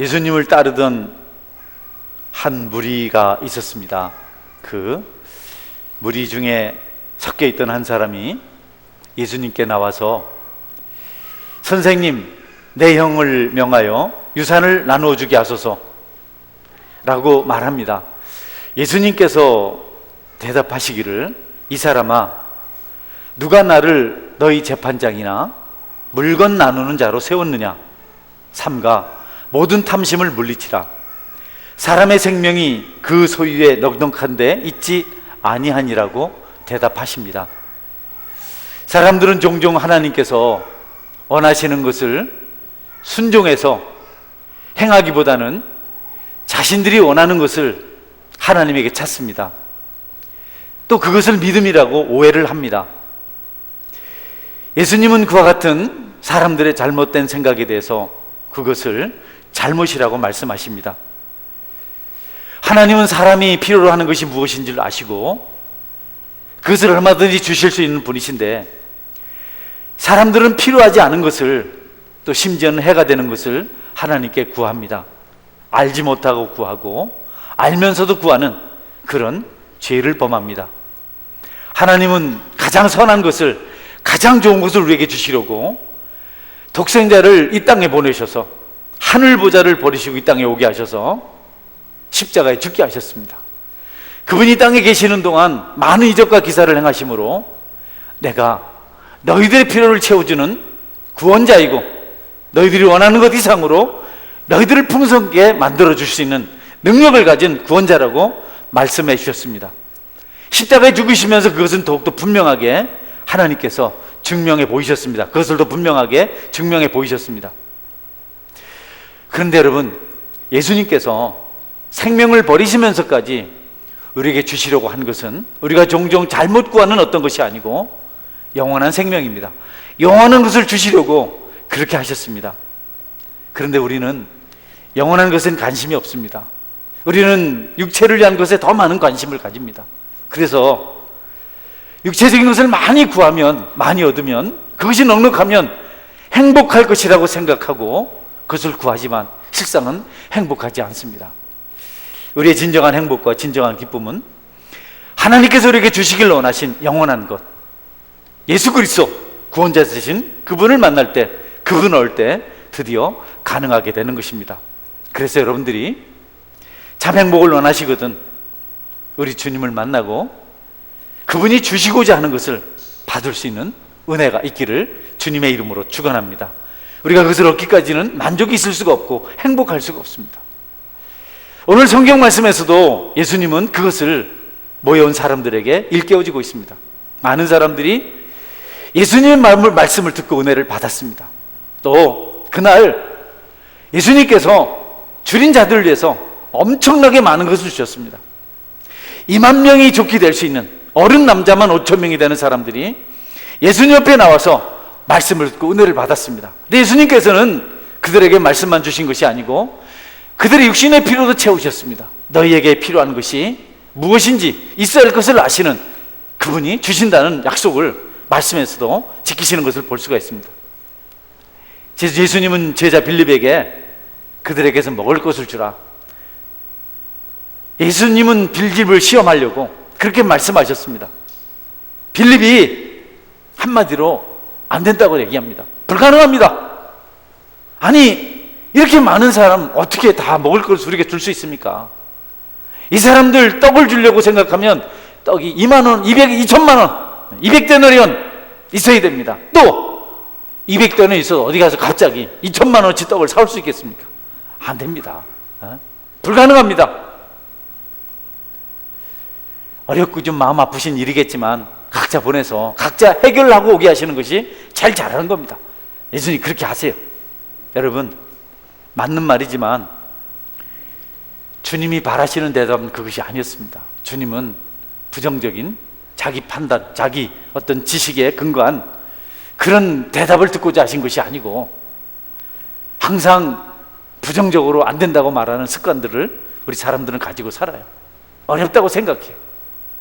예수님을 따르던 한 무리가 있었습니다. 그 무리 중에 섞여 있던 한 사람이 예수님께 나와서 선생님, 내 형을 명하여 유산을 나누어 주게 하소서 라고 말합니다. 예수님께서 대답하시기를, 이 사람아, 누가 나를 너희 재판장이나 물건 나누는 자로 세웠느냐? 삼가 모든 탐심을 물리치라. 사람의 생명이 그 소유에 넉넉한데 있지 아니하니라고 대답하십니다. 사람들은 종종 하나님께서 원하시는 것을 순종해서 행하기보다는 자신들이 원하는 것을 하나님에게 찾습니다. 또 그것을 믿음이라고 오해를 합니다. 예수님은 그와 같은 사람들의 잘못된 생각에 대해서 그것을 잘못이라고 말씀하십니다. 하나님은 사람이 필요로 하는 것이 무엇인지를 아시고 그것을 얼마든지 주실 수 있는 분이신데, 사람들은 필요하지 않은 것을, 또 심지어는 해가 되는 것을 하나님께 구합니다. 알지 못하고 구하고 알면서도 구하는 그런 죄를 범합니다. 하나님은 가장 선한 것을, 가장 좋은 것을 우리에게 주시려고 독생자를 이 땅에 보내셔서 하늘 보좌를 버리시고 이 땅에 오게 하셔서 십자가에 죽게 하셨습니다. 그분이 땅에 계시는 동안 많은 이적과 기사를 행하심으로 내가 너희들의 필요를 채워주는 구원자이고 너희들이 원하는 것 이상으로 너희들을 풍성하게 만들어 줄 수 있는 능력을 가진 구원자라고 말씀해 주셨습니다. 십자가에 죽으시면서 그것은 더욱더 분명하게 하나님께서 증명해 보이셨습니다. 그것을 더 분명하게 증명해 보이셨습니다. 그런데 여러분, 예수님께서 생명을 버리시면서까지 우리에게 주시려고 한 것은 우리가 종종 잘못 구하는 어떤 것이 아니고 영원한 생명입니다. 영원한 것을 주시려고 그렇게 하셨습니다. 그런데 우리는 영원한 것엔 관심이 없습니다. 우리는 육체를 위한 것에 더 많은 관심을 가집니다. 그래서 육체적인 것을 많이 구하면, 많이 얻으면, 그것이 넉넉하면 행복할 것이라고 생각하고 그것을 구하지만 실상은 행복하지 않습니다. 우리의 진정한 행복과 진정한 기쁨은 하나님께서 우리에게 주시길 원하신 영원한 것, 예수 그리스도 구원자 되신 그분을 만날 때, 그분을 얻을 때 드디어 가능하게 되는 것입니다. 그래서 여러분들이 참 행복을 원하시거든 우리 주님을 만나고 그분이 주시고자 하는 것을 받을 수 있는 은혜가 있기를 주님의 이름으로 축원합니다. 우리가 그것을 얻기까지는 만족이 있을 수가 없고 행복할 수가 없습니다. 오늘 성경 말씀에서도 예수님은 그것을 모여온 사람들에게 일깨워주고 있습니다. 많은 사람들이 예수님의 말씀을 듣고 은혜를 받았습니다. 또 그날 예수님께서 줄인 자들을 위해서 엄청나게 많은 것을 주셨습니다. 2만 명이 족히 될 수 있는 어른 남자만 5천 명이 되는 사람들이 예수님 옆에 나와서 말씀을 듣고 은혜를 받았습니다. 근데 예수님께서는 그들에게 말씀만 주신 것이 아니고 그들의 육신의 필요도 채우셨습니다. 너희에게 필요한 것이 무엇인지 있어야 할 것을 아시는 그분이 주신다는 약속을 말씀에서도 지키시는 것을 볼 수가 있습니다. 예수님은 제자 빌립에게 그들에게서 먹을 것을 주라. 예수님은 빌립을 시험하려고 그렇게 말씀하셨습니다. 빌립이 한마디로 안 된다고 얘기합니다. 불가능합니다. 아니, 이렇게 많은 사람 어떻게 다 먹을 것을 우리에게 줄 수 있습니까? 이 사람들 떡을 주려고 생각하면 떡이 2만 원, 2천만 원, 200데나리온 있어야 됩니다. 또 200데나리온 있어도 어디 가서 갑자기 2천만 원어치 떡을 사올 수 있겠습니까? 안 됩니다. 불가능합니다. 어렵고 좀 마음 아프신 일이겠지만 각자 보내서 각자 해결하고 오게 하시는 것이 제일 잘하는 겁니다. 예수님 그렇게 하세요. 여러분, 맞는 말이지만 주님이 바라시는 대답은 그것이 아니었습니다. 주님은 부정적인 자기 판단, 자기 어떤 지식에 근거한 그런 대답을 듣고자 하신 것이 아니고 항상 부정적으로 안 된다고 말하는 습관들을 우리 사람들은 가지고 살아요. 어렵다고 생각해요.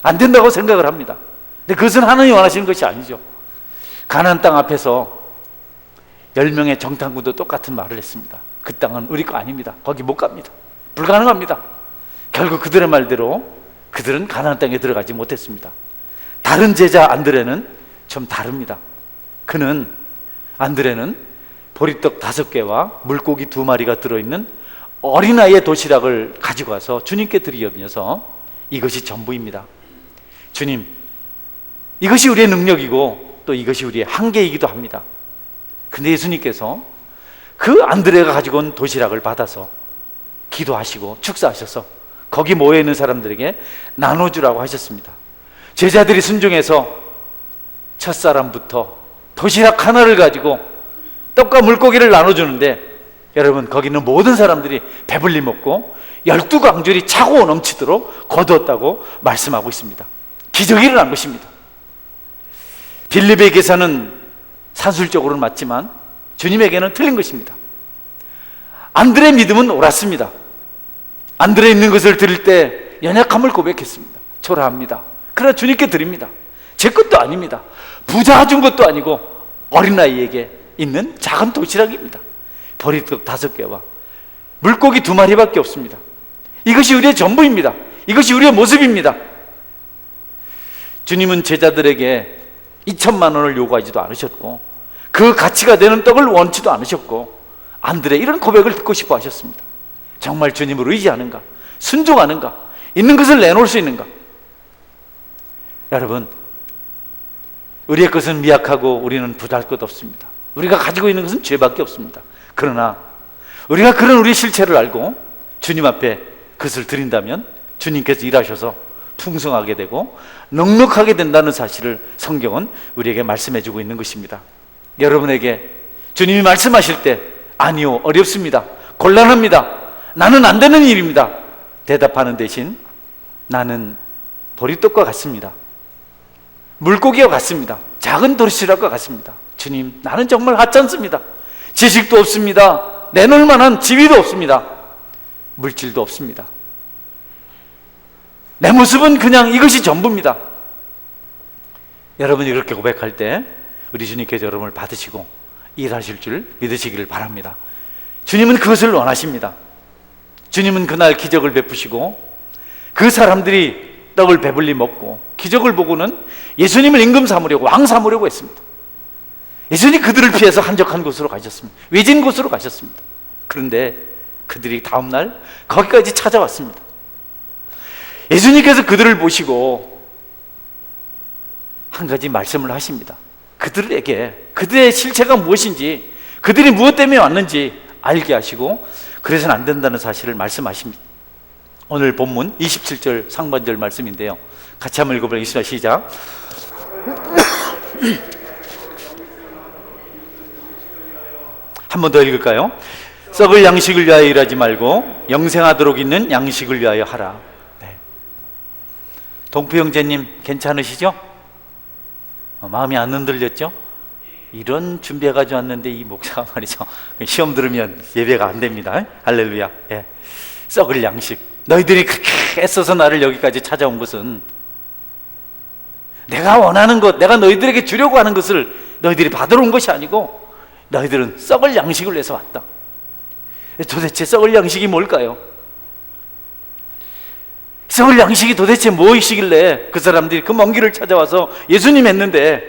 안 된다고 생각을 합니다. 근데 그것은 하나님이 원하시는 것이 아니죠. 가나안 땅 앞에서 10명의 정탐꾼도 똑같은 말을 했습니다. 그 땅은 우리 거 아닙니다. 거기 못 갑니다. 불가능합니다. 결국 그들의 말대로 그들은 가나안 땅에 들어가지 못했습니다. 다른 제자 안드레는 좀 다릅니다. 안드레는 보리떡 5개와 물고기 2마리가 들어있는 어린아이의 도시락을 가지고 와서 주님께 드리면서 이것이 전부입니다. 주님, 이것이 우리의 능력이고 또 이것이 우리의 한계이기도 합니다. 근데 예수님께서 그 안드레가 가지고 온 도시락을 받아서 기도하시고 축사하셔서 거기 모여있는 사람들에게 나눠주라고 하셨습니다. 제자들이 순종해서 첫사람부터 도시락 하나를 가지고 떡과 물고기를 나눠주는데, 여러분, 거기 있는 모든 사람들이 배불리 먹고 12강줄이 차고 넘치도록 거두었다고 말씀하고 있습니다. 기적이 일어난 것입니다. 빌립의 계산은 산술적으로는 맞지만 주님에게는 틀린 것입니다. 안드레의 믿음은 옳았습니다. 안드레 있는 것을 드릴 때 연약함을 고백했습니다. 초라합니다. 그러나 주님께 드립니다. 제 것도 아닙니다. 부자가 준 것도 아니고 어린아이에게 있는 작은 도시락입니다. 보리떡 5개와 물고기 2마리밖에 없습니다. 이것이 우리의 전부입니다. 이것이 우리의 모습입니다. 주님은 제자들에게 2천만 원을 요구하지도 않으셨고 그 가치가 되는 떡을 원치도 않으셨고 안드레 이런 고백을 듣고 싶어 하셨습니다. 정말 주님을 의지하는가? 순종하는가? 있는 것을 내놓을 수 있는가? 여러분, 우리의 것은 미약하고 우리는 부자할 것 없습니다. 우리가 가지고 있는 것은 죄밖에 없습니다. 그러나 우리가 그런 우리의 실체를 알고 주님 앞에 그것을 드린다면 주님께서 일하셔서 풍성하게 되고 넉넉하게 된다는 사실을 성경은 우리에게 말씀해 주고 있는 것입니다. 여러분에게 주님이 말씀하실 때 아니요, 어렵습니다, 곤란합니다, 나는 안 되는 일입니다 대답하는 대신 나는 보리떡과 같습니다, 물고기와 같습니다, 작은 도시락과 같습니다. 주님, 나는 정말 하찮습니다. 지식도 없습니다. 내놓을 만한 지위도 없습니다. 물질도 없습니다. 내 모습은 그냥 이것이 전부입니다. 여러분이 그렇게 고백할 때 우리 주님께서 여러분을 받으시고 일하실 줄 믿으시기를 바랍니다. 주님은 그것을 원하십니다. 주님은 그날 기적을 베푸시고 그 사람들이 떡을 배불리 먹고 기적을 보고는 예수님을 임금 삼으려고, 왕 삼으려고 했습니다. 예수님이 그들을 피해서 한적한 곳으로 가셨습니다. 외진 곳으로 가셨습니다. 그런데 그들이 다음날 거기까지 찾아왔습니다. 예수님께서 그들을 보시고 한 가지 말씀을 하십니다. 그들에게 그들의 실체가 무엇인지, 그들이 무엇 때문에 왔는지 알게 하시고 그래서는 안 된다는 사실을 말씀하십니다. 오늘 본문 27절 상반절 말씀인데요, 같이 한번 읽어보겠습니다. 시작. 한 번 더 읽을까요? 썩을 양식을 위하여 일하지 말고 영생하도록 있는 양식을 위하여 하라. 네. 동표 형제님 괜찮으시죠? 마음이 안 흔들렸죠? 이런 준비해가지고 왔는데 이 목사가 말이죠, 시험 들으면 예배가 안 됩니다. 할렐루야. 예. 썩을 양식, 너희들이 그렇게 애써서 나를 여기까지 찾아온 것은 내가 원하는 것, 내가 너희들에게 주려고 하는 것을 너희들이 받으러 온 것이 아니고 너희들은 썩을 양식을 위해서 왔다. 도대체 썩을 양식이 뭘까요? 썩을 양식이 도대체 무엇이길래 그 사람들이 그 먼 길을 찾아와서 예수님 했는데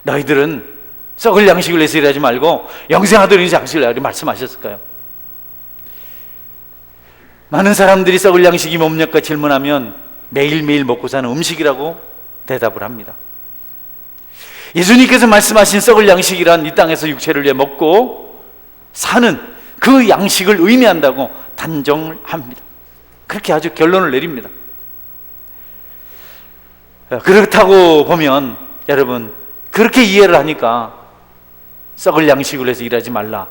너희들은 썩을 양식을 위해서 일하지 말고 영생하도록 양식을 위하여 말씀하셨을까요? 많은 사람들이 썩을 양식이 뭡니까 질문하면 매일매일 먹고 사는 음식이라고 대답을 합니다. 예수님께서 말씀하신 썩을 양식이란 이 땅에서 육체를 위해 먹고 사는 그 양식을 의미한다고 단정을 합니다. 그렇게 아주 결론을 내립니다. 그렇다고 보면 여러분, 그렇게 이해를 하니까 썩을 양식을 위해서 일하지 말라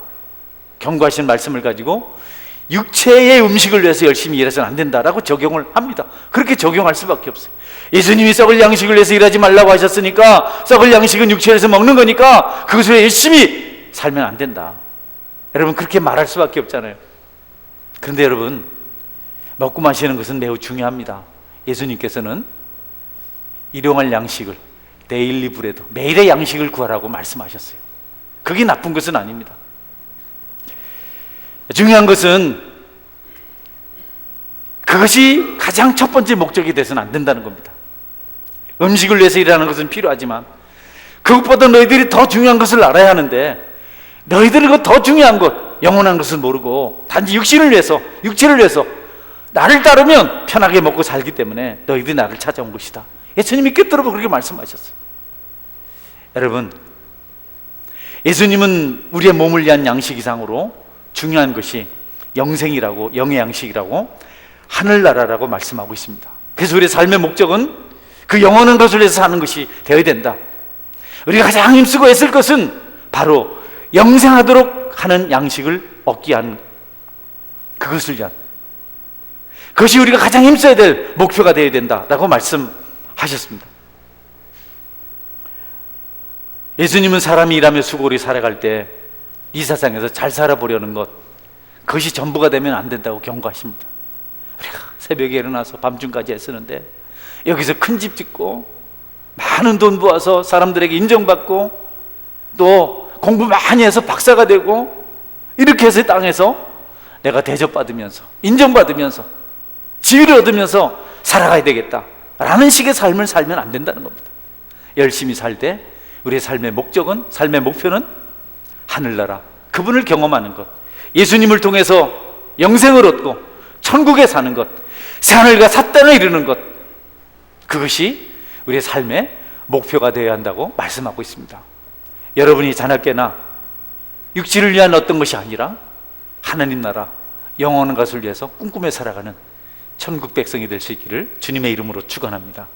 경고하신 말씀을 가지고 육체의 음식을 위해서 열심히 일해서는 안 된다라고 적용을 합니다. 그렇게 적용할 수밖에 없어요. 예수님이 썩을 양식을 위해서 일하지 말라고 하셨으니까 썩을 양식은 육체에서 먹는 거니까 그것을 위해 열심히 살면 안 된다, 여러분, 그렇게 말할 수밖에 없잖아요. 그런데 여러분, 먹고 마시는 것은 매우 중요합니다. 예수님께서는 일용할 양식을, 데일리 브레드, 매일의 양식을 구하라고 말씀하셨어요. 그게 나쁜 것은 아닙니다. 중요한 것은 그것이 가장 첫 번째 목적이 돼서는 안 된다는 겁니다. 음식을 위해서 일하는 것은 필요하지만 그것보다 너희들이 더 중요한 것을 알아야 하는데, 너희들이 그 더 중요한 것, 영원한 것을 모르고 단지 육신을 위해서, 육체를 위해서 나를 따르면 편하게 먹고 살기 때문에 너희들이 나를 찾아온 것이다. 예수님이 꿰뚫고 그렇게 말씀하셨어요. 여러분, 예수님은 우리의 몸을 위한 양식 이상으로 중요한 것이 영생이라고, 영의 양식이라고, 하늘나라라고 말씀하고 있습니다. 그래서 우리의 삶의 목적은 그 영원한 것을 위해서 사는 것이 되어야 된다. 우리가 가장 힘쓰고 애쓸 것은 바로 영생하도록 하는 양식을 얻기 위한, 그것을 위한, 그것이 우리가 가장 힘써야 될 목표가 되어야 된다라고 말씀하셨습니다. 예수님은 사람이 일하며 수고를 살아갈 때 이 세상에서 잘 살아보려는 것, 그것이 전부가 되면 안 된다고 경고하십니다. 우리가 새벽에 일어나서 밤중까지 애쓰는데 여기서 큰 집 짓고 많은 돈 모아서 사람들에게 인정받고 또 공부 많이 해서 박사가 되고 이렇게 해서 땅에서 내가 대접받으면서 인정받으면서 지위를 얻으면서 살아가야 되겠다라는 식의 삶을 살면 안 된다는 겁니다. 열심히 살 때 우리의 삶의 목적은, 삶의 목표는 하늘나라, 그분을 경험하는 것, 예수님을 통해서 영생을 얻고 천국에 사는 것, 새하늘과 새 땅에 이르는 것, 그것이 우리의 삶의 목표가 되어야 한다고 말씀하고 있습니다. 여러분이 자나깨나 육체를 위한 어떤 것이 아니라 하나님 나라, 영원한 것을 위해서 꿈꾸며 살아가는 천국 백성이 될 수 있기를 주님의 이름으로 축원합니다.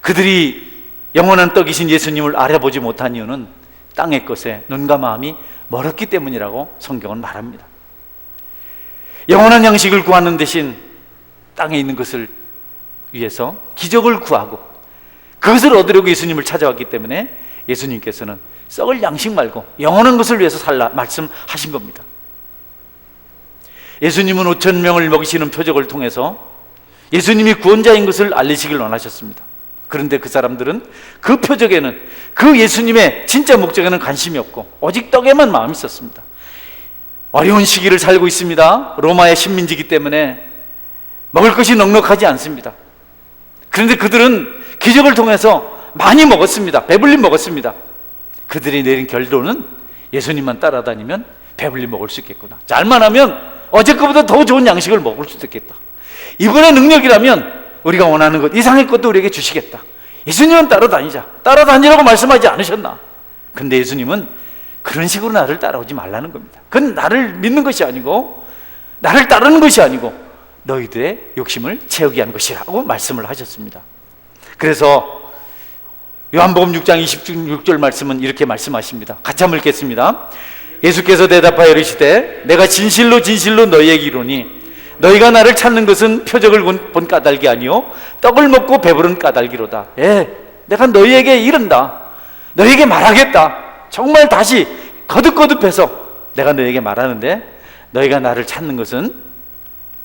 그들이 영원한 떡이신 예수님을 알아보지 못한 이유는 땅의 것에 눈과 마음이 멀었기 때문이라고 성경은 말합니다. 영원한 양식을 구하는 대신 땅에 있는 것을 위해서 기적을 구하고 그것을 얻으려고 예수님을 찾아왔기 때문에 예수님께서는 썩을 양식 말고 영원한 것을 위해서 살라 말씀하신 겁니다. 예수님은 5천 명을 먹이시는 표적을 통해서 예수님이 구원자인 것을 알리시길 원하셨습니다. 그런데 그 사람들은 그 표적에는, 그 예수님의 진짜 목적에는 관심이 없고 오직 떡에만 마음이 있었습니다. 어려운 시기를 살고 있습니다. 로마의 식민지이기 때문에 먹을 것이 넉넉하지 않습니다. 그런데 그들은 기적을 통해서 많이 먹었습니다. 배불리 먹었습니다. 그들이 내린 결론은 예수님만 따라다니면 배불리 먹을 수 있겠구나. 잘만 하면 어제 것보다 더 좋은 양식을 먹을 수도 있겠다. 이분의 능력이라면 우리가 원하는 것 이상의 것도 우리에게 주시겠다. 예수님은 따라다니자. 따라다니라고 말씀하지 않으셨나? 근데 예수님은 그런 식으로 나를 따라오지 말라는 겁니다. 그건 나를 믿는 것이 아니고 나를 따르는 것이 아니고 너희들의 욕심을 채우기 위한 것이라고 말씀을 하셨습니다. 그래서 요한복음 6장 26절 말씀은 이렇게 말씀하십니다. 같이 한번 읽겠습니다. 예수께서 대답하여 이르시되 내가 진실로 진실로 너희에게 이르노니 너희가 나를 찾는 것은 표적을 본 까닭이 아니요 떡을 먹고 배부른 까닭이로다. 내가 너희에게 이른다. 너희에게 말하겠다. 정말 다시 거듭거듭해서 내가 너희에게 말하는데 너희가 나를 찾는 것은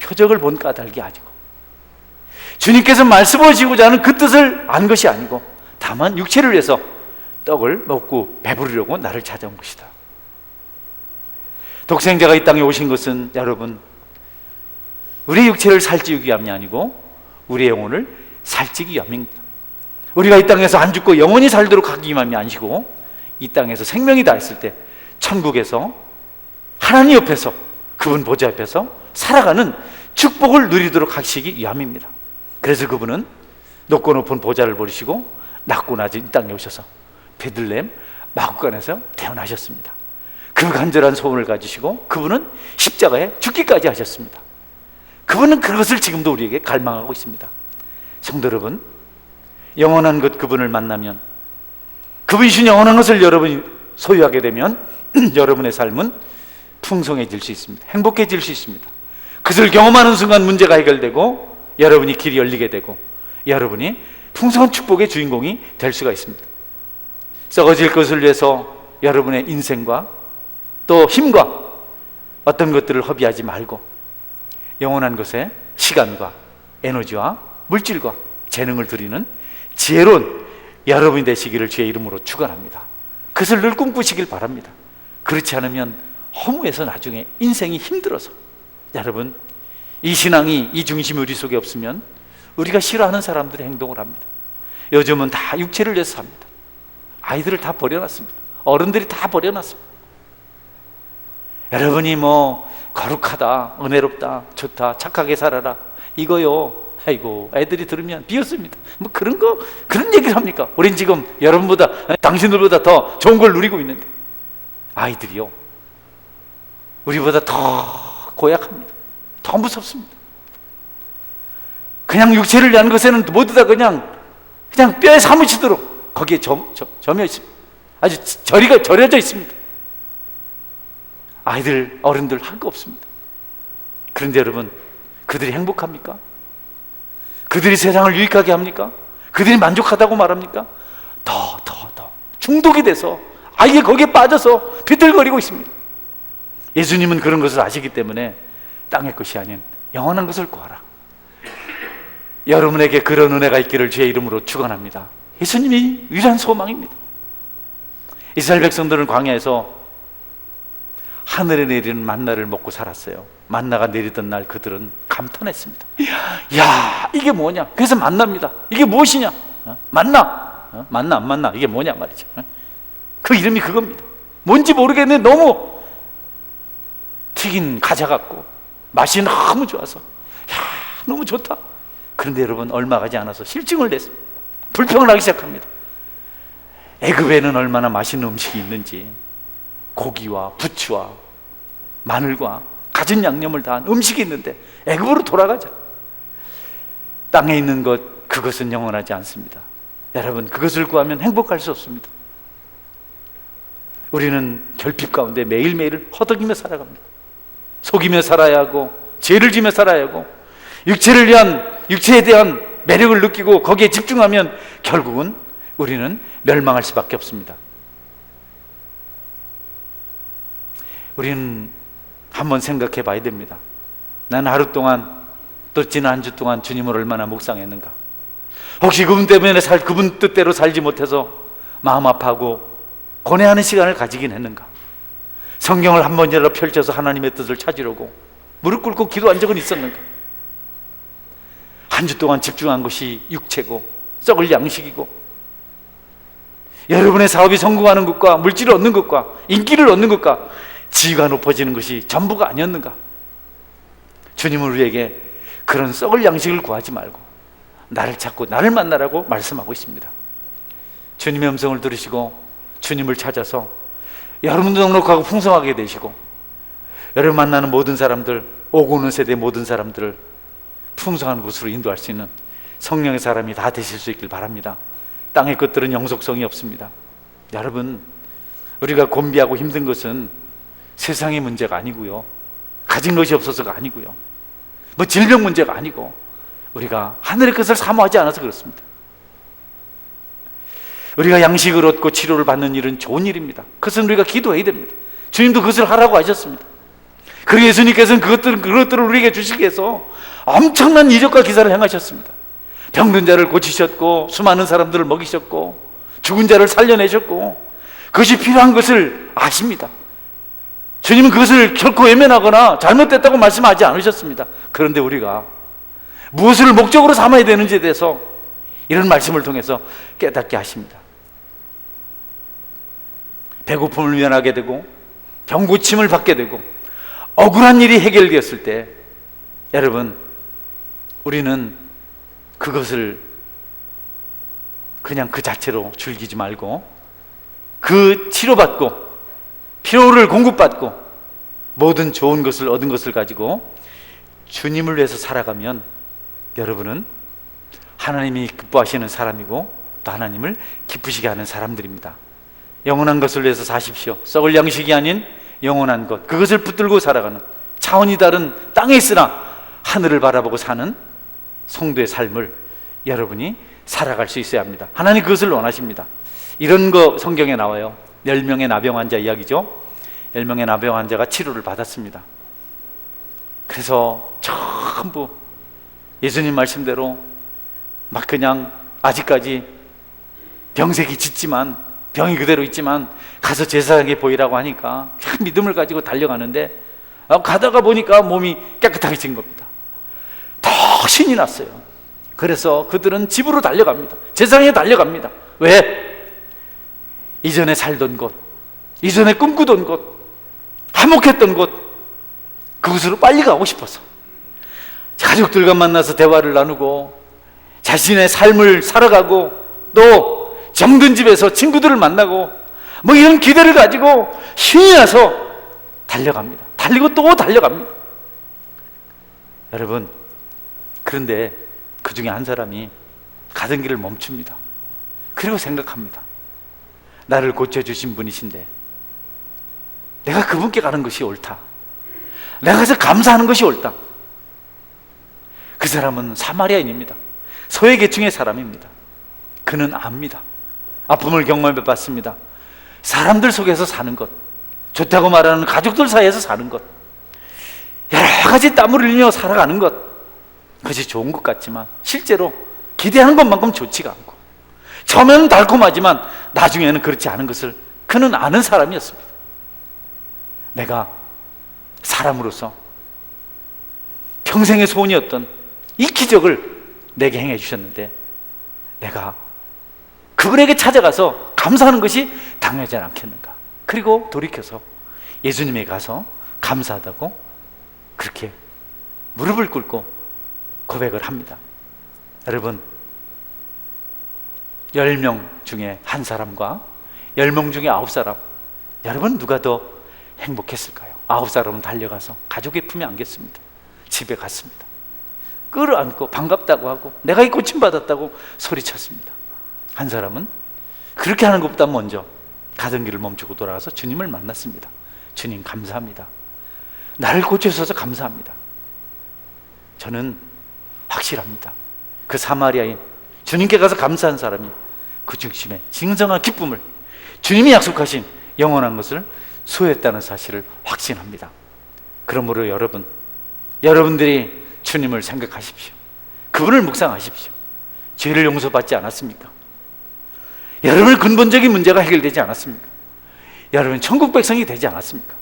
표적을 본 까닭이 아니고 주님께서 말씀하시고자 하는 그 뜻을 안 것이 아니고 다만 육체를 위해서 떡을 먹고 배부르려고 나를 찾아온 것이다. 독생자가 이 땅에 오신 것은 여러분 우리의 육체를 살찌우기 위함이 아니고 우리의 영혼을 살찌기 위함입니다. 우리가 이 땅에서 안 죽고 영원히 살도록 하기 위함이 아니고 이 땅에서 생명이 다했을 때 천국에서 하나님 옆에서 그분 보좌 옆에서 살아가는 축복을 누리도록 하시기 위함입니다. 그래서 그분은 높고 높은 보좌를 버리시고 낮고 낮은 이 땅에 오셔서 베들레헴 마구간에서 태어나셨습니다. 그 간절한 소원을 가지시고 그분은 십자가에 죽기까지 하셨습니다. 그분은 그것을 지금도 우리에게 갈망하고 있습니다. 성도 여러분, 영원한 것 그분을 만나면, 그분이신 영원한 것을 여러분이 소유하게 되면 여러분의 삶은 풍성해질 수 있습니다. 행복해질 수 있습니다. 그것을 경험하는 순간 문제가 해결되고 여러분이 길이 열리게 되고 여러분이 풍성한 축복의 주인공이 될 수가 있습니다. 썩어질 것을 위해서 여러분의 인생과 또 힘과 어떤 것들을 허비하지 말고 영원한 것에 시간과 에너지와 물질과 재능을 들이는 지혜로운 여러분이 되시기를 주의 이름으로 축원합니다. 그것을 늘 꿈꾸시길 바랍니다. 그렇지 않으면 허무해서 나중에 인생이 힘들어서. 여러분, 이 신앙이, 이 중심이 우리 속에 없으면 우리가 싫어하는 사람들의 행동을 합니다. 요즘은 다 육체를 위해서 삽니다. 아이들을 다 버려놨습니다. 어른들이 다 버려놨습니다. 여러분이 뭐 거룩하다, 은혜롭다, 좋다, 착하게 살아라, 이거요, 아이고, 애들이 들으면 비웃습니다. 뭐 그런 얘기를 합니까? 우린 지금 여러분보다, 당신들보다 더 좋은 걸 누리고 있는데, 아이들이요, 우리보다 더 고약합니다. 더 무섭습니다. 그냥 육체를 위한 것에는 모두 다 그냥 뼈에 사무치도록 거기에 점여 있습니다. 아주 절여져 있습니다. 아이들, 어른들 할 거 없습니다. 그런데 여러분, 그들이 행복합니까? 그들이 세상을 유익하게 합니까? 그들이 만족하다고 말합니까? 더 중독이 돼서 아예 거기에 빠져서 비틀거리고 있습니다. 예수님은 그런 것을 아시기 때문에 땅의 것이 아닌 영원한 것을 구하라. 여러분에게 그런 은혜가 있기를 주의 이름으로 축원합니다. 예수님이 유일한 소망입니다. 이스라엘 백성들은 광야에서 하늘에 내리는 만나를 먹고 살았어요. 만나가 내리던 날 그들은 감탄했습니다. 야, 이게 뭐냐? 그래서 만나입니다. 이게 무엇이냐? 만나. 만나 안 만나? 이게 뭐냐 말이죠. 그 이름이 그겁니다. 뭔지 모르겠는데 너무 튀긴 과자 같고 맛이 너무 좋아서 야, 너무 좋다. 그런데 여러분, 얼마 가지 않아서 실증을 냈습니다. 불평을 하기 시작합니다. 애굽에는 얼마나 맛있는 음식이 있는지, 고기와 부추와 마늘과 갖은 양념을 다한 음식이 있는데 애굽으로 돌아가자. 땅에 있는 것, 그것은 영원하지 않습니다. 여러분, 그것을 구하면 행복할 수 없습니다. 우리는 결핍 가운데 매일매일 허덕이며 살아갑니다. 속이며 살아야 하고, 죄를 지며 살아야 하고, 육체에 대한 매력을 느끼고 거기에 집중하면 결국은 우리는 멸망할 수밖에 없습니다. 우리는 한번 생각해 봐야 됩니다. 난 하루 동안, 또 지난 한 주 동안 주님을 얼마나 묵상했는가? 혹시 그분 때문에 그분 뜻대로 살지 못해서 마음 아파하고 고뇌하는 시간을 가지긴 했는가? 성경을 한 번이라도 펼쳐서 하나님의 뜻을 찾으려고 무릎 꿇고 기도한 적은 있었는가? 한 주 동안 집중한 것이 육체고 썩을 양식이고, 여러분의 사업이 성공하는 것과 물질을 얻는 것과 인기를 얻는 것과 지위가 높아지는 것이 전부가 아니었는가? 주님은 우리에게 그런 썩을 양식을 구하지 말고 나를 찾고 나를 만나라고 말씀하고 있습니다. 주님의 음성을 들으시고 주님을 찾아서 여러분도 넉넉하고 풍성하게 되시고, 여러분 만나는 모든 사람들, 오고 오는 세대 모든 사람들을 풍성한 곳으로 인도할 수 있는 성령의 사람이 다 되실 수 있길 바랍니다. 땅의 것들은 영속성이 없습니다. 여러분, 우리가 곤비하고 힘든 것은 세상의 문제가 아니고요, 가진 것이 없어서가 아니고요, 뭐 질병 문제가 아니고, 우리가 하늘의 것을 사모하지 않아서 그렇습니다. 우리가 양식을 얻고 치료를 받는 일은 좋은 일입니다. 그것은 우리가 기도해야 됩니다. 주님도 그것을 하라고 하셨습니다. 그리고 예수님께서는 그것들을 우리에게 주시기 위해서 엄청난 이적과 기사를 행하셨습니다. 병든 자를 고치셨고, 수많은 사람들을 먹이셨고, 죽은 자를 살려내셨고, 그것이 필요한 것을 아십니다. 주님은 그것을 결코 외면하거나 잘못됐다고 말씀하지 않으셨습니다. 그런데 우리가 무엇을 목적으로 삼아야 되는지에 대해서 이런 말씀을 통해서 깨닫게 하십니다. 배고픔을 면하게 되고, 병고침을 받게 되고, 억울한 일이 해결되었을 때, 여러분, 우리는 그것을 그냥 그 자체로 즐기지 말고, 그 치료받고 피로를 공급받고 모든 좋은 것을 얻은 것을 가지고 주님을 위해서 살아가면 여러분은 하나님이 기뻐하시는 사람이고 또 하나님을 기쁘시게 하는 사람들입니다. 영원한 것을 위해서 사십시오. 썩을 양식이 아닌 영원한 것, 그것을 붙들고 살아가는 차원이 다른 땅에 있으나 하늘을 바라보고 사는 성도의 삶을 여러분이 살아갈 수 있어야 합니다. 하나님 그것을 원하십니다. 이런 거 성경에 나와요. 10명의 나병 환자 이야기죠. 10명의 나병 환자가 치료를 받았습니다. 그래서 전부 예수님 말씀대로 막 그냥 아직까지 병색이 짙지만 병이 그대로 있지만 가서 제사장에게 보이라고 하니까 참 믿음을 가지고 달려가는데 가다가 보니까 몸이 깨끗해진 겁니다. 더 신이 났어요. 그래서 그들은 집으로 달려갑니다. 제사장에 달려갑니다. 왜? 이전에 살던 곳, 이전에 꿈꾸던 곳, 화목했던 곳, 그곳으로 빨리 가고 싶어서 가족들과 만나서 대화를 나누고 자신의 삶을 살아가고 또 정든 집에서 친구들을 만나고 뭐 이런 기대를 가지고 힘이 나서 달려갑니다. 달리고 또 달려갑니다. 여러분, 그런데 그 중에 한 사람이 가던 길을 멈춥니다. 그리고 생각합니다. 나를 고쳐주신 분이신데 내가 그분께 가는 것이 옳다. 내가 가서 감사하는 것이 옳다. 그 사람은 사마리아인입니다. 소외계층의 사람입니다. 그는 압니다. 아픔을 경험해봤습니다. 사람들 속에서 사는 것, 좋다고 말하는 가족들 사이에서 사는 것, 여러 가지 땀을 흘리며 살아가는 것, 그것이 좋은 것 같지만 실제로 기대하는 것만큼 좋지가 않고 처음에는 달콤하지만 나중에는 그렇지 않은 것을 그는 아는 사람이었습니다. 내가 사람으로서 평생의 소원이었던 이 기적을 내게 행해 주셨는데 내가 그분에게 찾아가서 감사하는 것이 당연하지 않겠는가. 그리고 돌이켜서 예수님에게 가서 감사하다고 그렇게 무릎을 꿇고 고백을 합니다. 여러분, 10명 중에 한 사람과 10명 중에 9사람, 여러분 누가 더 행복했을까요? 9사람은 달려가서 가족의 품에 안겼습니다. 집에 갔습니다. 끌어안고 반갑다고 하고 내가 이 고침받았다고 소리쳤습니다. 한 사람은 그렇게 하는 것보다 먼저 가던 길을 멈추고 돌아가서 주님을 만났습니다. 주님 감사합니다. 나를 고쳐주셔서 감사합니다. 저는 확실합니다. 그 사마리아인 주님께 가서 감사한 사람이 그 중심에 진정한 기쁨을, 주님이 약속하신 영원한 것을 소유했다는 사실을 확신합니다. 그러므로 여러분들이 주님을 생각하십시오. 그분을 묵상하십시오. 죄를 용서받지 않았습니까? 여러분의 근본적인 문제가 해결되지 않았습니까? 여러분 천국 백성이 되지 않았습니까?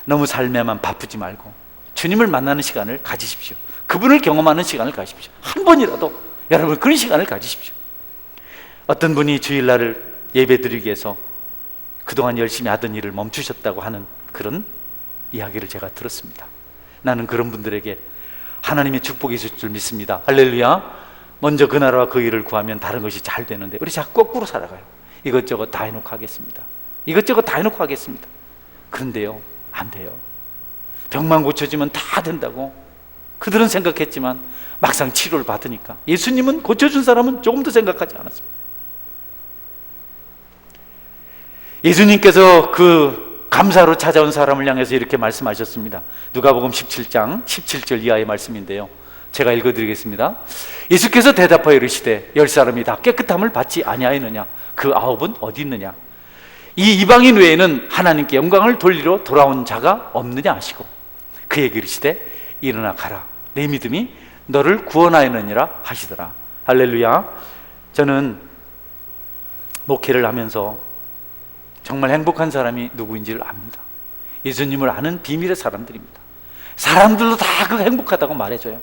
너무 삶에만 바쁘지 말고 주님을 만나는 시간을 가지십시오. 그분을 경험하는 시간을 가지십시오. 한 번이라도 여러분 그런 시간을 가지십시오. 어떤 분이 주일날을 예배드리기 위해서 그동안 열심히 하던 일을 멈추셨다고 하는 그런 이야기를 제가 들었습니다. 나는 그런 분들에게 하나님의 축복이 있을 줄 믿습니다. 할렐루야. 먼저 그 나라와 그 일을 구하면 다른 것이 잘 되는데 우리 자꾸 거꾸로 살아가요. 이것저것 다 해놓고 하겠습니다. 이것저것 다 해놓고 하겠습니다. 그런데요, 안 돼요. 병만 고쳐지면 다 된다고 그들은 생각했지만 막상 치료를 받으니까 예수님은 고쳐준 사람은 조금도 생각하지 않았습니다. 예수님께서 그 감사로 찾아온 사람을 향해서 이렇게 말씀하셨습니다. 누가복음 17장 17절 이하의 말씀인데요, 제가 읽어드리겠습니다. 예수께서 대답하여 이르시되 10사람이 다 깨끗함을 받지 아니하였느냐? 그 9은 어디 있느냐? 이 이방인 외에는 하나님께 영광을 돌리러 돌아온 자가 없느냐 하시고 그에게 이르시되 일어나 가라, 내 믿음이 너를 구원하였느니라 하시더라. 할렐루야. 저는 목회를 하면서 정말 행복한 사람이 누구인지를 압니다. 예수님을 아는 비밀의 사람들입니다. 사람들도 다 그 행복하다고 말해줘요.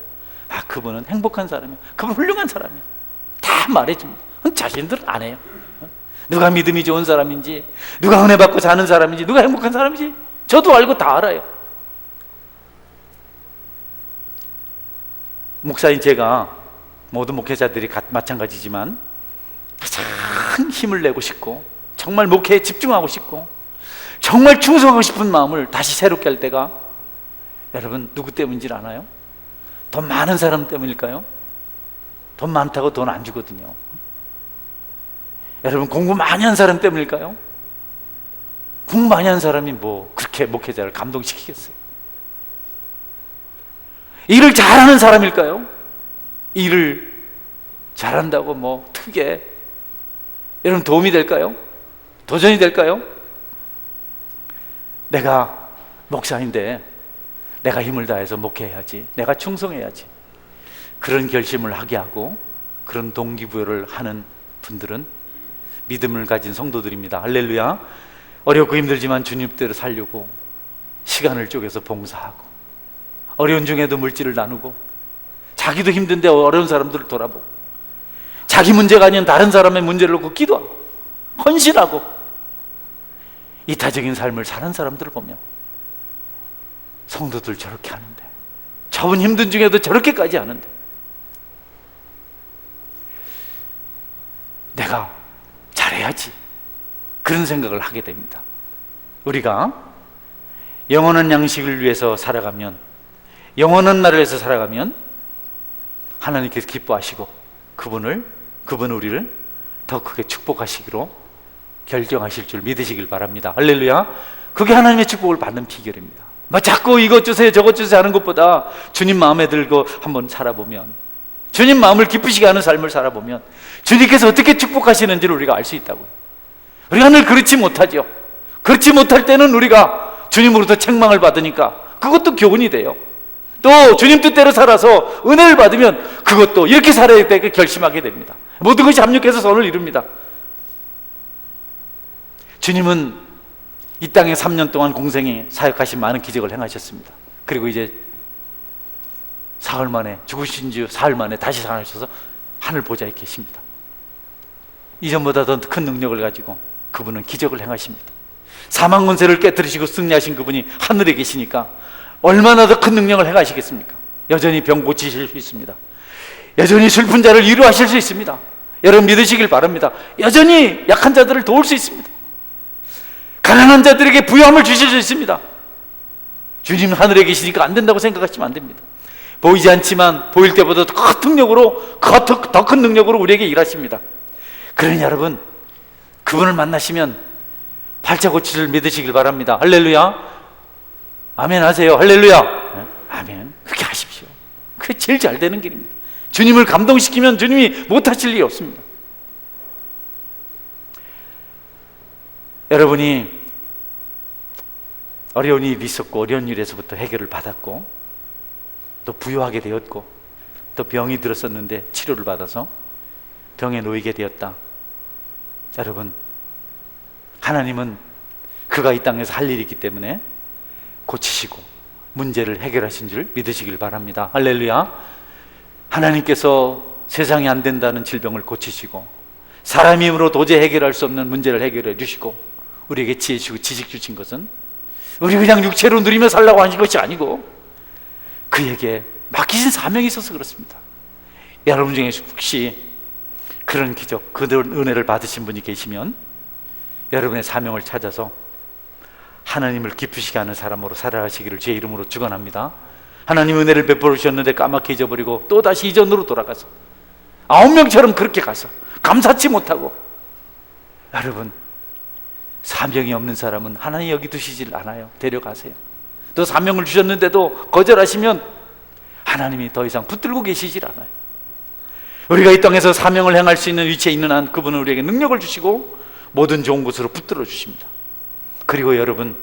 아, 그분은 행복한 사람이에요. 그분 훌륭한 사람이에요. 다 말해줍니다. 자신들은 안 해요. 누가 믿음이 좋은 사람인지, 누가 은혜 받고 사는 사람인지, 누가 행복한 사람인지 저도 알고 다 알아요. 목사인 제가, 모든 목회자들이 마찬가지지만 가장 힘을 내고 싶고 정말 목회에 집중하고 싶고 정말 충성하고 싶은 마음을 다시 새롭게 할 때가 여러분 누구 때문인지 아나요? 돈 많은 사람 때문일까요? 돈 많다고 돈 안 주거든요. 여러분 공부 많이 한 사람 때문일까요? 공부 많이 한 사람이 뭐 그렇게 목회자를 감동시키겠어요? 일을 잘하는 사람일까요? 일을 잘한다고 뭐 특에 여러분 도움이 될까요? 도전이 될까요? 내가 목사인데 내가 힘을 다해서 목회해야지, 내가 충성해야지, 그런 결심을 하게 하고 그런 동기부여를 하는 분들은 믿음을 가진 성도들입니다. 할렐루야. 어렵고 힘들지만 주님 뜻대로 살려고 시간을 쪼개서 봉사하고, 어려운 중에도 물질을 나누고, 자기도 힘든데 어려운 사람들을 돌아보고, 자기 문제가 아닌 다른 사람의 문제를 놓고 기도하고 헌신하고, 이타적인 삶을 사는 사람들을 보면 성도들 저렇게 하는데, 저분 힘든 중에도 저렇게까지 하는데 내가 잘해야지, 그런 생각을 하게 됩니다. 우리가 영원한 양식을 위해서 살아가면, 영원한 날을 위해서 살아가면 하나님께서 기뻐하시고 그분 우리를 더 크게 축복하시기로 결정하실 줄 믿으시길 바랍니다. 할렐루야. 그게 하나님의 축복을 받는 비결입니다. 자꾸 이것 주세요 저것 주세요 하는 것보다 주님 마음에 들고 한번 살아보면, 주님 마음을 기쁘시게 하는 삶을 살아보면 주님께서 어떻게 축복하시는지를 우리가 알 수 있다고요. 우리가 늘 그렇지 못하죠. 그렇지 못할 때는 우리가 주님으로부터 책망을 받으니까 그것도 교훈이 돼요. 또 주님 뜻대로 살아서 은혜를 받으면 그것도 이렇게 살아야 되게 결심하게 됩니다. 모든 것이 합력해서 선을 이룹니다. 주님은 이 땅에 3년 동안 공생에 사역하신 많은 기적을 행하셨습니다. 그리고 이제 사흘 만에, 죽으신 지 사흘 만에 다시 살아나셔서 하늘 보좌에 계십니다. 이전보다 더 큰 능력을 가지고 그분은 기적을 행하십니다. 사망 권세를 깨뜨리시고 승리하신 그분이 하늘에 계시니까 얼마나 더 큰 능력을 행하시겠습니까? 여전히 병 고치실 수 있습니다. 여전히 슬픈 자를 위로하실 수 있습니다. 여러분 믿으시길 바랍니다. 여전히 약한 자들을 도울 수 있습니다. 가난한 자들에게 부유함을 주실 수 있습니다. 주님 하늘에 계시니까 안 된다고 생각하시면 안 됩니다. 보이지 않지만 보일 때보다 더 큰 능력으로, 더 큰 능력으로 우리에게 일하십니다. 그러니 여러분, 그분을 만나시면 팔자 고치를 믿으시길 바랍니다. 할렐루야. 아멘 하세요. 할렐루야. 아멘. 그렇게 하십시오. 그게 제일 잘 되는 길입니다. 주님을 감동시키면 주님이 못하실 일이 없습니다. 여러분이 어려운 일이 있었고 어려운 일에서부터 해결을 받았고 또 부유하게 되었고 또 병이 들었었는데 치료를 받아서 병에 놓이게 되었다. 여러분, 하나님은 그가 이 땅에서 할 일이 있기 때문에 고치시고 문제를 해결하신 줄 믿으시길 바랍니다. 할렐루야. 하나님께서 세상에 안 된다는 질병을 고치시고 사람의 힘으로 도저히 해결할 수 없는 문제를 해결해 주시고 우리에게 지혜 주시고 지식 주신 것은 우리 그냥 육체로 누리며 살라고 하신 것이 아니고 그에게 맡기신 사명이 있어서 그렇습니다. 여러분 중에 혹시 그런 기적, 그런 은혜를 받으신 분이 계시면 여러분의 사명을 찾아서 하나님을 기쁘시게 하는 사람으로 살아가시기를 제 이름으로 축원합니다. 하나님 은혜를 베풀어 주셨는데 까맣게 잊어버리고 또 다시 이전으로 돌아가서 9명처럼 그렇게 가서 감사치 못하고, 여러분 사명이 없는 사람은 하나님 여기 두시질 않아요. 데려가세요. 또 사명을 주셨는데도 거절하시면 하나님이 더 이상 붙들고 계시질 않아요. 우리가 이 땅에서 사명을 행할 수 있는 위치에 있는 한 그분은 우리에게 능력을 주시고 모든 좋은 곳으로 붙들어 주십니다. 그리고 여러분,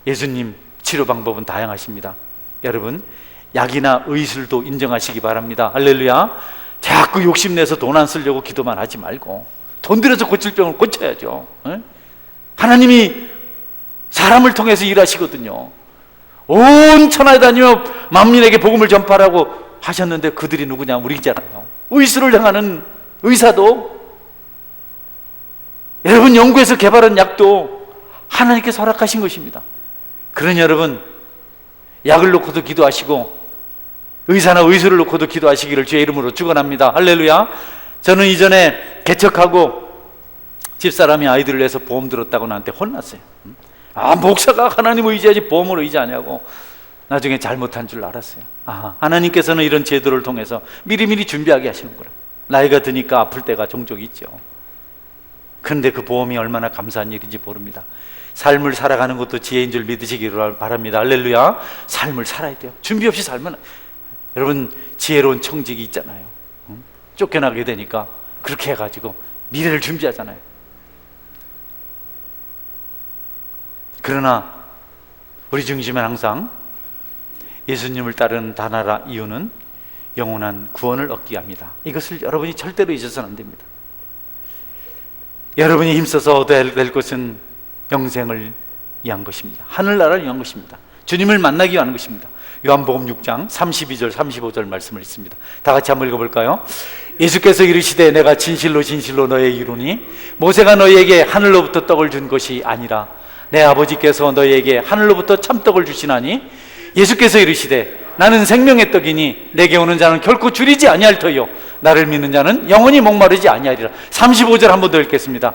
예수님 치료 방법은 다양하십니다. 여러분, 약이나 의술도 인정하시기 바랍니다. 할렐루야. 자꾸 욕심내서 돈 안 쓰려고 기도만 하지 말고 돈 들여서 고칠 병을 고쳐야죠. 하나님이 사람을 통해서 일하시거든요. 온 천하에 다니며 만민에게 복음을 전파하라고 하셨는데 그들이 누구냐? 우리잖아요. 의술을 행하는 의사도, 여러분 연구해서 개발한 약도 하나님께서 허락하신 것입니다. 그러니 여러분, 약을 놓고도 기도하시고 의사나 의술을 놓고도 기도하시기를 주의 이름으로 축원합니다. 할렐루야. 저는 이전에 개척하고 집사람이 아이들을 위해서 보험 들었다고 나한테 혼났어요. 목사가 하나님 의지하지 보험을 의지하냐고. 나중에 잘못한 줄 알았어요. 하나님께서는 이런 제도를 통해서 미리미리 준비하게 하시는구나. 나이가 드니까 아플 때가 종종 있죠. 그런데 그 보험이 얼마나 감사한 일인지 모릅니다. 삶을 살아가는 것도 지혜인 줄 믿으시기를 바랍니다. 할렐루야. 삶을 살아야 돼요. 준비 없이 살면, 여러분 지혜로운 청직이 있잖아요. 쫓겨나게 되니까 그렇게 해가지고 미래를 준비하잖아요. 그러나 우리 중심은 항상 예수님을 따르는 단하라 이유는 영원한 구원을 얻기 위함이다. 이것을 여러분이 절대로 잊어서는 안 됩니다. 여러분이 힘써서 얻어야 될 것은 영생을 위한 것입니다. 하늘나라를 위한 것입니다. 주님을 만나기 위한 것입니다. 요한복음 6장 32절 35절 말씀을 읽습니다. 다 같이 한번 읽어볼까요? 예수께서 이르시되 내가 진실로 진실로 너에게 이르노니 모세가 너희에게 하늘로부터 떡을 준 것이 아니라 내 아버지께서 너희에게 하늘로부터 참떡을 주시나니 예수께서 이르시되 나는 생명의 떡이니 내게 오는 자는 결코 줄이지 아니할 터이요 나를 믿는 자는 영원히 목마르지 아니하리라. 35절 한 번 더 읽겠습니다.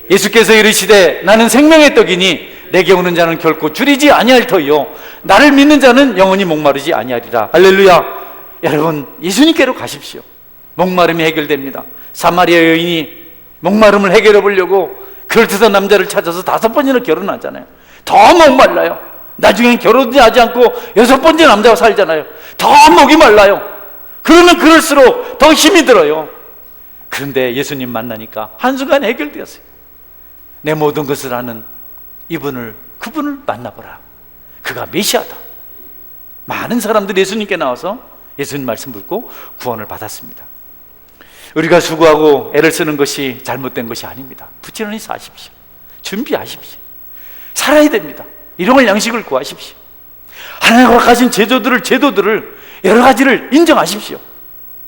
예수께서 이르시되 나는 생명의 떡이니 내게 오는 자는 결코 줄이지 아니할 터이요 나를 믿는 자는 영원히 목마르지 아니하리라. 할렐루야. 여러분, 예수님께로 가십시오. 목마름이 해결됩니다. 사마리아 여인이 목마름을 해결해 보려고 그럴듯한 남자를 찾아서 5번이나 결혼하잖아요. 더 목말라요. 나중엔 결혼하지 않고 6번째 남자와 살잖아요. 더 목이 말라요. 그러면 그럴수록 더 힘이 들어요. 그런데 예수님 만나니까 한순간에 해결되었어요. 내 모든 것을 아는 그분을 만나보라. 그가 메시아다. 많은 사람들이 예수님께 나와서 예수님 말씀 듣고 구원을 받았습니다. 우리가 수고하고 애를 쓰는 것이 잘못된 것이 아닙니다. 부지런히 사십시오. 준비하십시오. 살아야 됩니다. 일용할 양식을 구하십시오. 하나님 허락하신 제도들을 여러 가지를 인정하십시오.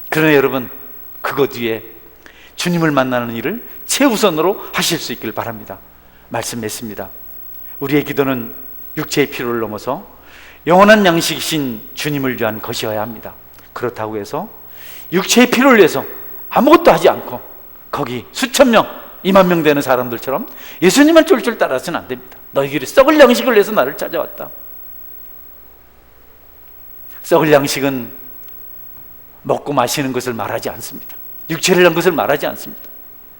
그러나 여러분, 그것 위에 주님을 만나는 일을 최우선으로 하실 수 있길 바랍니다. 말씀 맺습니다. 우리의 기도는 육체의 필요를 넘어서 영원한 양식이신 주님을 위한 것이어야 합니다. 그렇다고 해서 육체의 필요를 위해서 아무것도 하지 않고 거기 수천 명, 2만 명 되는 사람들처럼 예수님만 쫄쫄 따라서는 안 됩니다. 너희들이 썩을 양식을 위해서 나를 찾아왔다. 썩을 양식은 먹고 마시는 것을 말하지 않습니다. 육체를 위한 것을 말하지 않습니다.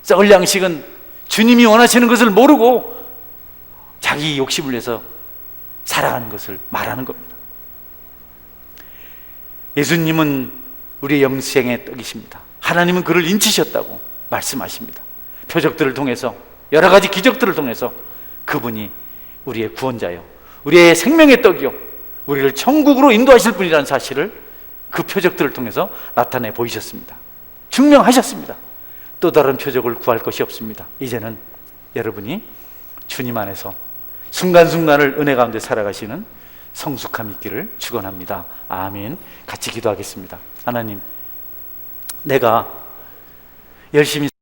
썩을 양식은 주님이 원하시는 것을 모르고 자기 욕심을 위해서 살아가는 것을 말하는 겁니다. 예수님은 우리의 영생의 떡이십니다. 하나님은 그를 인치셨다고 말씀하십니다. 표적들을 통해서, 여러 가지 기적들을 통해서 그분이 우리의 구원자요, 우리의 생명의 떡이요, 우리를 천국으로 인도하실 분이라는 사실을 그 표적들을 통해서 나타내 보이셨습니다. 증명하셨습니다. 또 다른 표적을 구할 것이 없습니다. 이제는 여러분이 주님 안에서 순간순간을 은혜 가운데 살아가시는 성숙함 있기를 축원합니다. 아멘. 같이 기도하겠습니다. 하나님, 내가 열심히